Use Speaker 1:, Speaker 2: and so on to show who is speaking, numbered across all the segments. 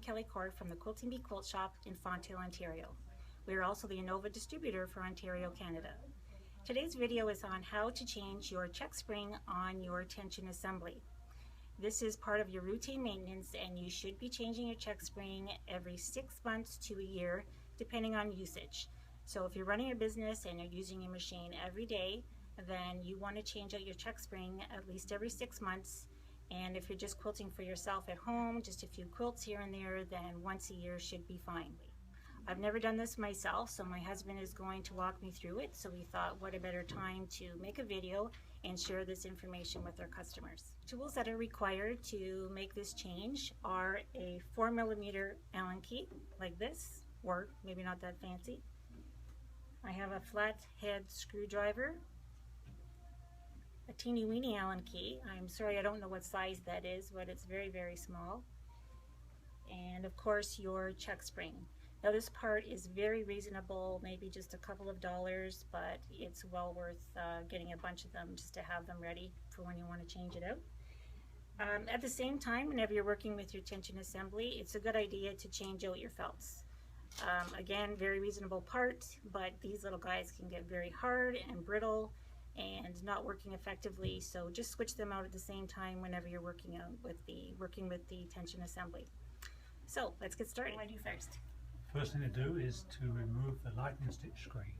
Speaker 1: Kelly Court from the Quilting Bee Quilt Shop in Fonthill, Ontario. We are also the Innova distributor for Ontario, Canada. Today's video is on how to change your check spring on your tension assembly. This is part of your routine maintenance, and you should be changing your check spring every 6 months to a year, depending on usage. So if you're running a business and you're using your machine every day, then you want to change out your check spring at least every 6 months. And if you're just quilting for yourself at home, just a few quilts here and there, then once a year should be fine. I've never done this myself, so my husband is going to walk me through it. So we thought, what a better time to make a video and share this information with our customers. Tools that are required to make this change are a 4mm Allen key, like this, or maybe not that fancy. I have a flathead screwdriver, a teeny weeny Allen key. I'm sorry, I don't know what size that is, but it's very, very small. And of course, your check spring. Now this part is very reasonable, maybe just a couple of dollars, but it's well worth getting a bunch of them just to have them ready for when you want to change it out. At the same time, whenever you're working with your tension assembly, it's a good idea to change out your felts. Again, very reasonable part, but these little guys can get very hard and brittle and not working effectively, so just switch them out at the same time whenever you're working with the tension assembly. So let's get started. What do I do first?
Speaker 2: First thing to do is to remove the lightning stitch screen.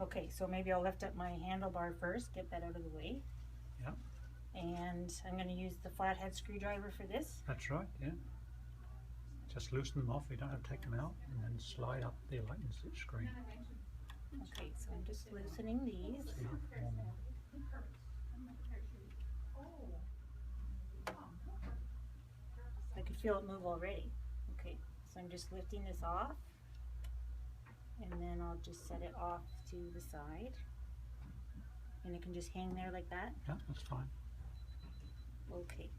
Speaker 1: Okay, so maybe I'll lift up my handlebar first, get that out of the way.
Speaker 2: Yeah.
Speaker 1: And I'm going to use the flathead screwdriver for this.
Speaker 2: That's right, yeah. Just loosen them off, you don't have to take them out, and then slide up the lightning stitch screen.
Speaker 1: Okay, so I'm just loosening these. I can feel it move already. Okay, so I'm just lifting this off, and then I'll just set it off to the side, and it can just hang there like that.
Speaker 2: Yeah, that's fine.
Speaker 1: Okay,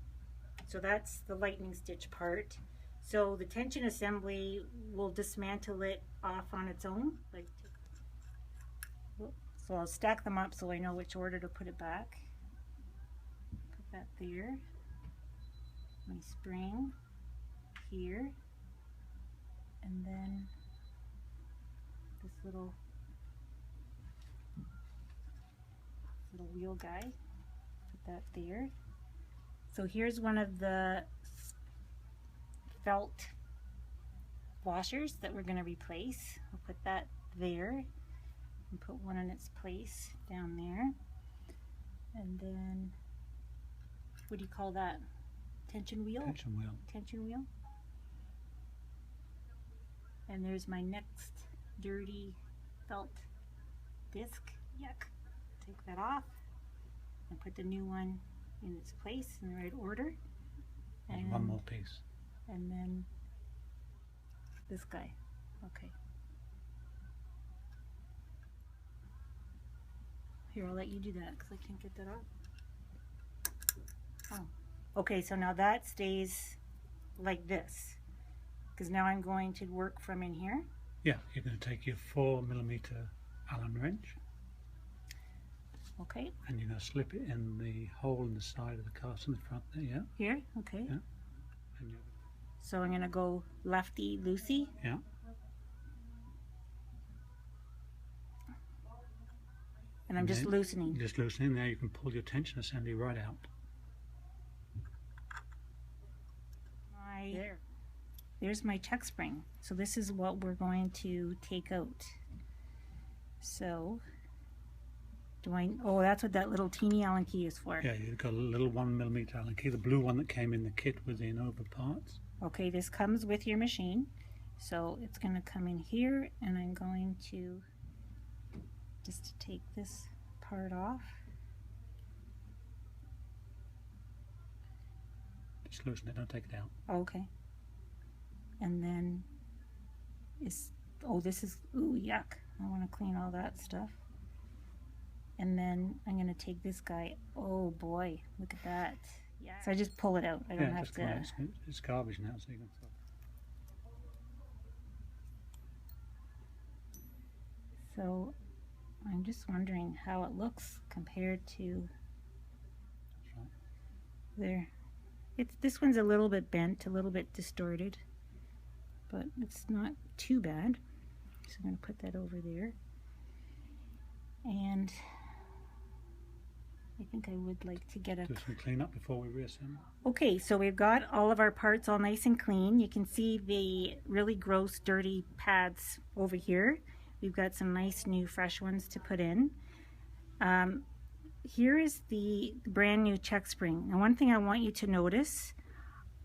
Speaker 1: so that's the lightning stitch part. So the tension assembly will dismantle it off on its own. So I'll stack them up so I know which order to put it back. Put that there. My spring here. And then this little wheel guy. Put that there. So here's one of the felt washers that we're going to replace. I'll put that there and put one in its place down there. And then, what do you call that? Tension wheel?
Speaker 2: Tension wheel.
Speaker 1: Tension wheel. And there's my next dirty felt disc. Yuck. Take that off and put the new one in its place in the right order.
Speaker 2: And one more piece.
Speaker 1: And then this guy. Okay. Here, I'll let you do that because I can't get that off. Oh. Okay, so now that stays like this. Because now I'm going to work from in here.
Speaker 2: Yeah, you're going to take your 4mm Allen wrench.
Speaker 1: Okay.
Speaker 2: And you're going to slip it in the hole in the side of the cast in the front there, yeah?
Speaker 1: Here? Okay.
Speaker 2: Yeah. And
Speaker 1: so I'm going to go lefty loosey.
Speaker 2: Yeah.
Speaker 1: And I'm just loosening.
Speaker 2: Just loosening. Now you can pull your tension assembly right out.
Speaker 1: There's my check spring. So this is what we're going to take out. So, oh, that's what that little teeny Allen key is for.
Speaker 2: Yeah, you've got a little 1mm Allen key, the blue one that came in the kit with the Innova parts.
Speaker 1: Okay, this comes with your machine. So it's going to come in here, and I'm going to just take this part off.
Speaker 2: Just loosen it, don't take it out.
Speaker 1: Okay. And then, this is, ooh, yuck. I want to clean all that stuff. And then I'm going to take this guy. Oh boy, look at that. Yeah. So I just pull it out. I don't have to.
Speaker 2: It's garbage now, so you can throw.
Speaker 1: So I'm just wondering how it looks compared to there. This one's a little bit bent, a little bit distorted. but it's not too bad. So I'm going to put that over there. And I think I would like to get a...
Speaker 2: Do some clean up before we reassemble.
Speaker 1: Okay, so we've got all of our parts all nice and clean. You can see the really gross, dirty pads over here. We've got some nice new fresh ones to put in. Here is the brand new check spring. And one thing I want you to notice,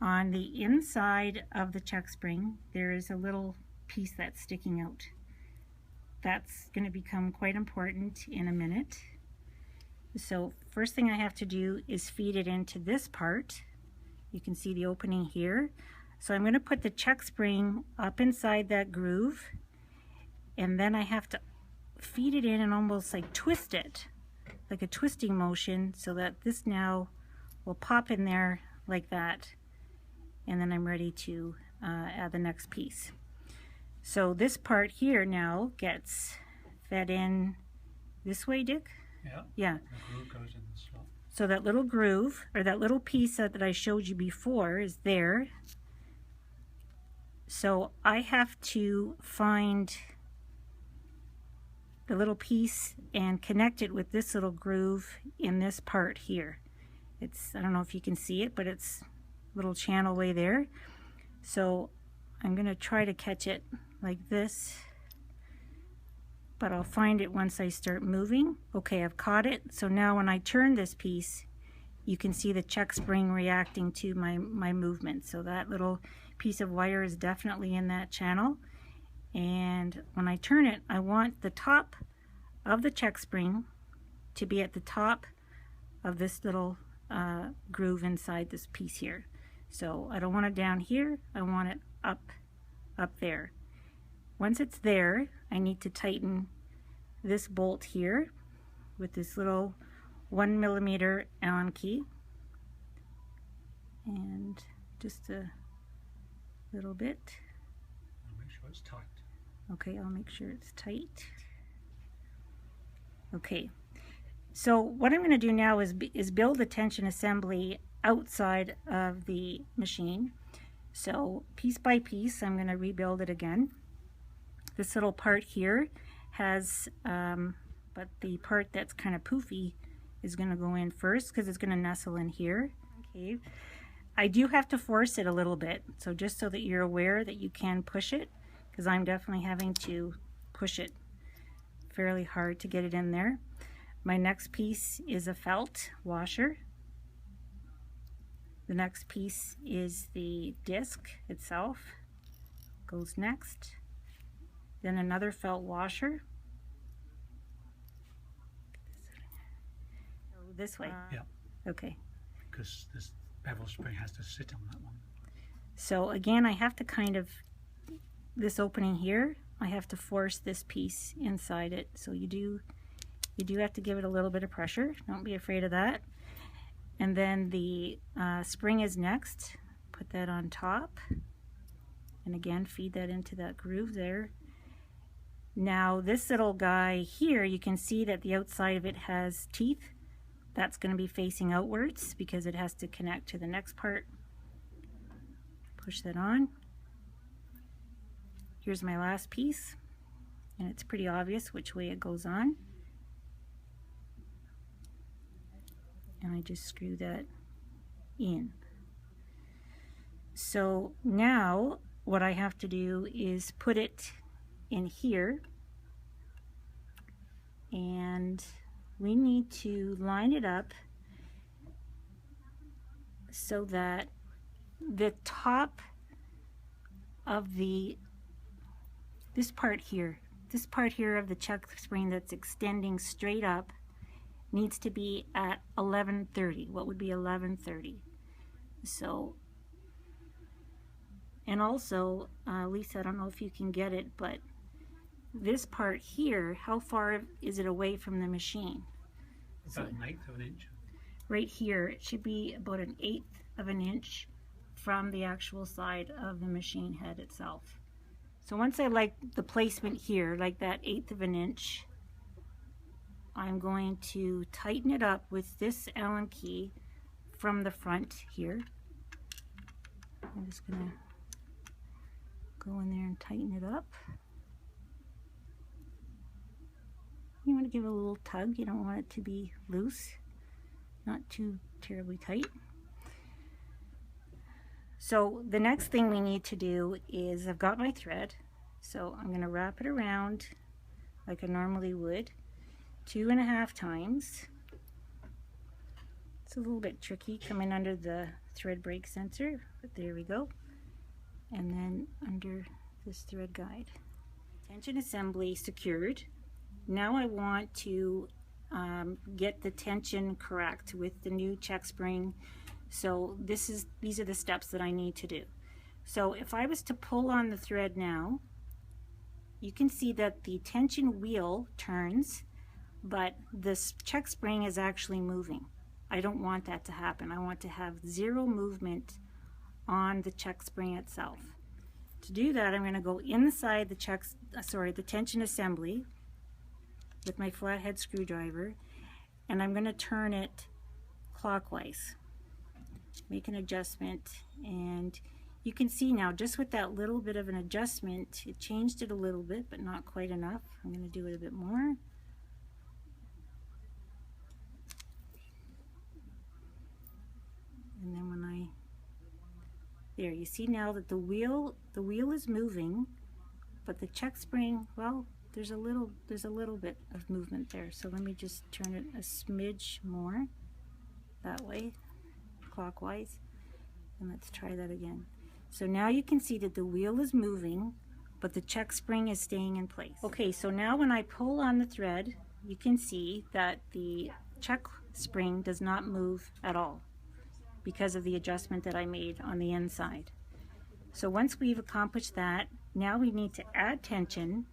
Speaker 1: on the inside of the check spring, there is a little piece that's sticking out. That's going to become quite important in a minute. So first thing I have to do is feed it into this part. You can see the opening here. So I'm going to put the check spring up inside that groove, and then I have to feed it in and almost like twist it, like a twisting motion, so that this now will pop in there like that, and then I'm ready to add the next piece. So this part here now gets fed in this way, Dick?
Speaker 2: Yeah.
Speaker 1: Yeah.
Speaker 2: The groove goes in the slot.
Speaker 1: So that little groove, or that little piece that I showed you before, is there. So I have to find the little piece and connect it with this little groove in this part here. It's, I don't know if you can see it, but it's a little channel way there. So I'm going to try to catch it like this, but I'll find it once I start moving. Okay, I've caught it. So now when I turn this piece, you can see the check spring reacting to my movement. So that little piece of wire is definitely in that channel. And when I turn it, I want the top of the check spring to be at the top of this little groove inside this piece here. So I don't want it down here, I want it up there. Once it's there, I need to tighten this bolt here with this little 1mm Allen key, and just a little bit.
Speaker 2: I'll make sure it's tight.
Speaker 1: Okay, I'll make sure it's tight. Okay, so what I'm going to do now is build the tension assembly outside of the machine. So piece by piece, I'm going to rebuild it again. This little part here has, but the part that's kind of poofy is going to go in first because it's going to nestle in here. Okay, I do have to force it a little bit, so just so that you're aware that you can push it, because I'm definitely having to push it fairly hard to get it in there. My next piece is a felt washer. The next piece is the disc itself, goes next. Then another felt washer. So this way.
Speaker 2: Yeah.
Speaker 1: Okay.
Speaker 2: Because this bevel spring has to sit on that one.
Speaker 1: So again, I have to kind of, this opening here, I have to force this piece inside it. So you do have to give it a little bit of pressure. Don't be afraid of that. And then the spring is next. Put that on top. And again, feed that into that groove there. Now this little guy here, you can see that the outside of it has teeth. That's going to be facing outwards because it has to connect to the next part. Push that on. Here's my last piece, and it's pretty obvious which way it goes on. And I just screw that in. So now what I have to do is put it in here, and we need to line it up so that the top of this part here of the check spring that's extending straight up needs to be at 1130. What would be 1130? So, and also, Lisa, I don't know if you can get it, but this part here, how far is it away from the machine?
Speaker 2: About 1/8 of an inch.
Speaker 1: Right here, it should be about 1/8 of an inch from the actual side of the machine head itself. So once I like the placement here, like that 1/8 of an inch, I'm going to tighten it up with this Allen key from the front here. I'm just going to go in there and tighten it up. You want to give it a little tug. You don't want it to be loose, not too terribly tight. So the next thing we need to do is, I've got my thread, so I'm going to wrap it around like I normally would, 2.5 times. It's a little bit tricky coming under the thread break sensor, but there we go. And then under this thread guide. Tension assembly secured. Now I want to get the tension correct with the new check spring. So these are the steps that I need to do. So if I was to pull on the thread now, you can see that the tension wheel turns, but this check spring is actually moving. I don't want that to happen. I want to have zero movement on the check spring itself. To do that, I'm going to go inside the tension assembly with my flathead screwdriver, and I'm going to turn it clockwise. Make an adjustment, and you can see now just with that little bit of an adjustment, it changed it a little bit, but not quite enough. I'm going to do it a bit more. And then there, you see now that the wheel is moving, but the check spring, well, there's a little bit of movement there. So let me just turn it a smidge more that way, clockwise, and let's try that again. So now you can see that the wheel is moving, but the check spring is staying in place. Okay, so now when I pull on the thread, you can see that the check spring does not move at all because of the adjustment that I made on the inside. So once we've accomplished that, now we need to add tension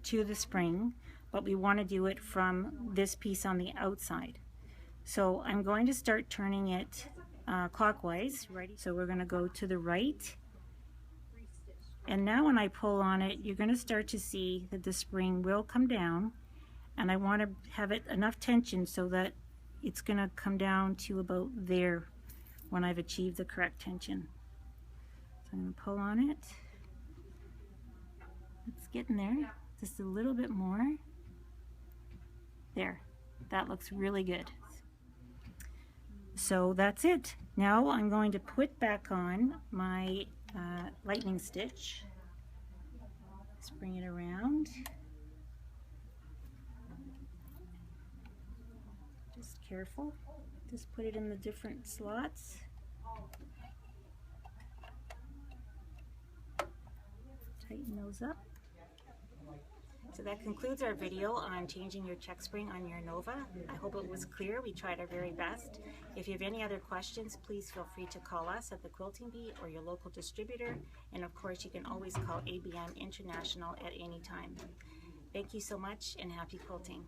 Speaker 1: to the spring, but we want to do it from this piece on the outside. So I'm going to start turning it clockwise. So we're going to go to the right, and now when I pull on it, you're going to start to see that the spring will come down, and I want to have it enough tension so that it's going to come down to about there when I've achieved the correct tension. So I'm going to pull on it. It's getting there. Just a little bit more. There. That looks really good. So that's it. Now I'm going to put back on my lightning stitch. Just bring it around. Just careful. Just put it in the different slots. Tighten those up. So that concludes our video on changing your check spring on your Innova. I hope it was clear. We tried our very best. If you have any other questions, please feel free to call us at the Quilting Bee or your local distributor. And of course, you can always call ABM International at any time. Thank you so much, and happy quilting.